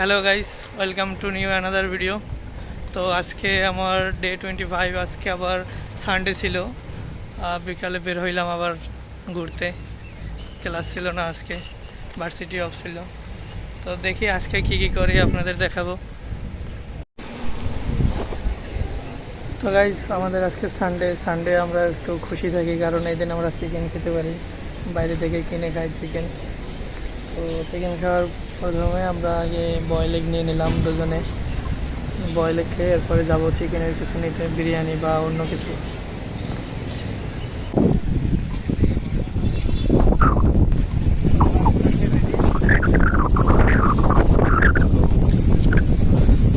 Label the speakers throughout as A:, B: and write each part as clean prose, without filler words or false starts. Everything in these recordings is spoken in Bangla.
A: Hello guys, welcome to new another video. তো আজকে আমার ডে 25। আজকে আবার সানডে ছিল, বিকালে বের হইলাম আবার ঘুরতে। ক্লাস ছিল না আজকে, ভার্সিটি অফ ছিল। তো দেখি আজকে কি কি করি আপনাদের দেখাবো। তো গাইস, আমাদের আজকে সানডে আমরা একটু খুশি থাকি, কারণ এই দিন আমরা চিকেন খেতে পারি, বাইরে থেকে কিনে খাই চিকেন। তো চিকেন খাওয়ার প্রথমে আমরা আগে বয়েল এগ নিয়ে নিলাম দুজনে। বয়েল এগ খেয়ে এরপরে যাবো চিকেনের কিছু নিতে, বিরিয়ানি বা অন্য কিছু।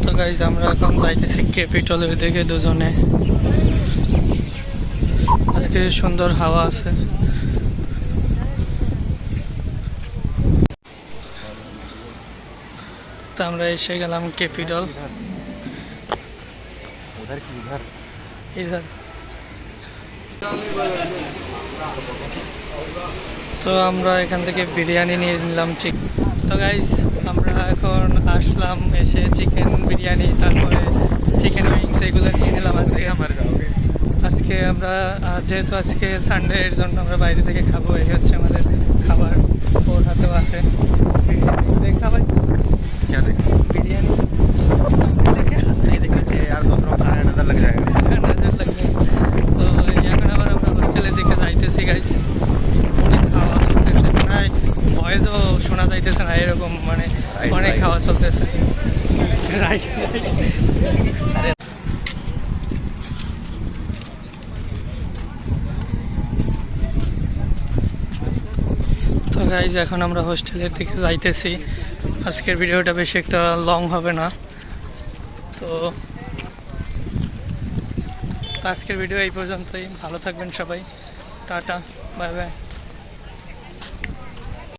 A: তো গাইজ, আমরা এখন যাইতেছি ক্যাপিটলের দিকে দুজনে। আজকে সুন্দর হাওয়া আছে। তো আমরা এসে গেলাম ক্যাপিটল। তো আমরা এখান থেকে বিরিয়ানি নিয়ে নিলাম চিকেন। তো গাইজ, আমরা এখন আসলাম, এসে চিকেন বিরিয়ানি, তারপরে চিকেন উইংস এগুলো নিয়ে নিলাম আজকে আমরা যেহেতু আজকে সানডে, এর জন্য আমরা বাইরে থেকে খাবো। এই হচ্ছে আমাদের খাবার। ওর হাতেও আছে বিরিয়ানি। খাবার बिरयानी
B: नहीं देखने से यार दूसरों का खाना नजर लग जाएगा।
A: नजर लग जाए। তো এখন আবার আমরা হোস্টেলের দিকে যাইতেছি গাইস। অনেক খাওয়া চলতেছে, প্রায় ভয়েসও শোনা যাইতেছে না, এরকম মানে অনেক খাওয়া চলতেছে। রাইট। তো গাইজ, এখন আমরা হোস্টেলের দিকে যাইতেছি। আজকের ভিডিওটা বেশি একটা লং হবে না। তো আজকের ভিডিও এই পর্যন্তই। ভালো থাকবেন সবাই। Tata, bye bye.